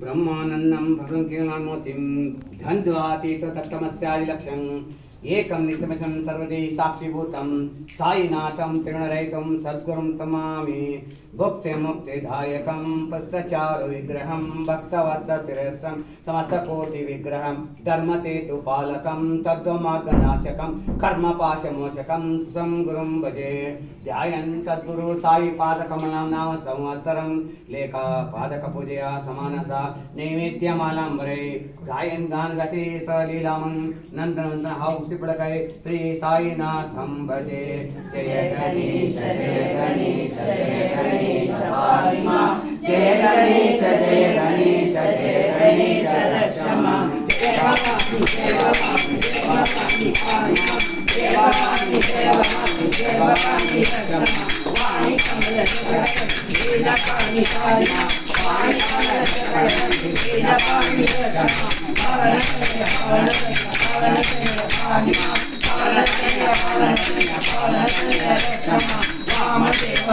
ब्रह्मानन्दं भगवन्कीर्णान्मूर्तिं द्वन्द्वातीत तत्त्वमस्यादिलक्ष्यम् एकं नित्यमचं सर्वदे साक्षिभूतं साईनाथं त्रिगुणरहितं सद्गुरुं तमामि भुक्तिमुक्तिदायकं पुस्तचारुविग्रहं भक्तवत्सशिरसं समस्तकोटिविग्रहं धर्मसेतुपालकं तद्वमार्गनाशकं कर्मपाशमोचकं सं गुरुं भजे ध्यायन् सद्गुरु साईपादकमलं नाम संवत्सरं लेखापादकपूजया समानसा नैवेद्यमालाम्बरे गायन् गानगति सलीलामं नन्दनन्दन हाउक्ति पड़काय श्री साईनाथं भजे जय गणेश पाहि मां जय गणेश रक्ष मां जय भवानी पाहि मां जय भवानी रक्ष मां वाणी कमल लीला पाहि पाहि मां वाणी कमल लीला पाहि रक्ष मां पावन पाहि मां पावन रक्ष मां वामदेव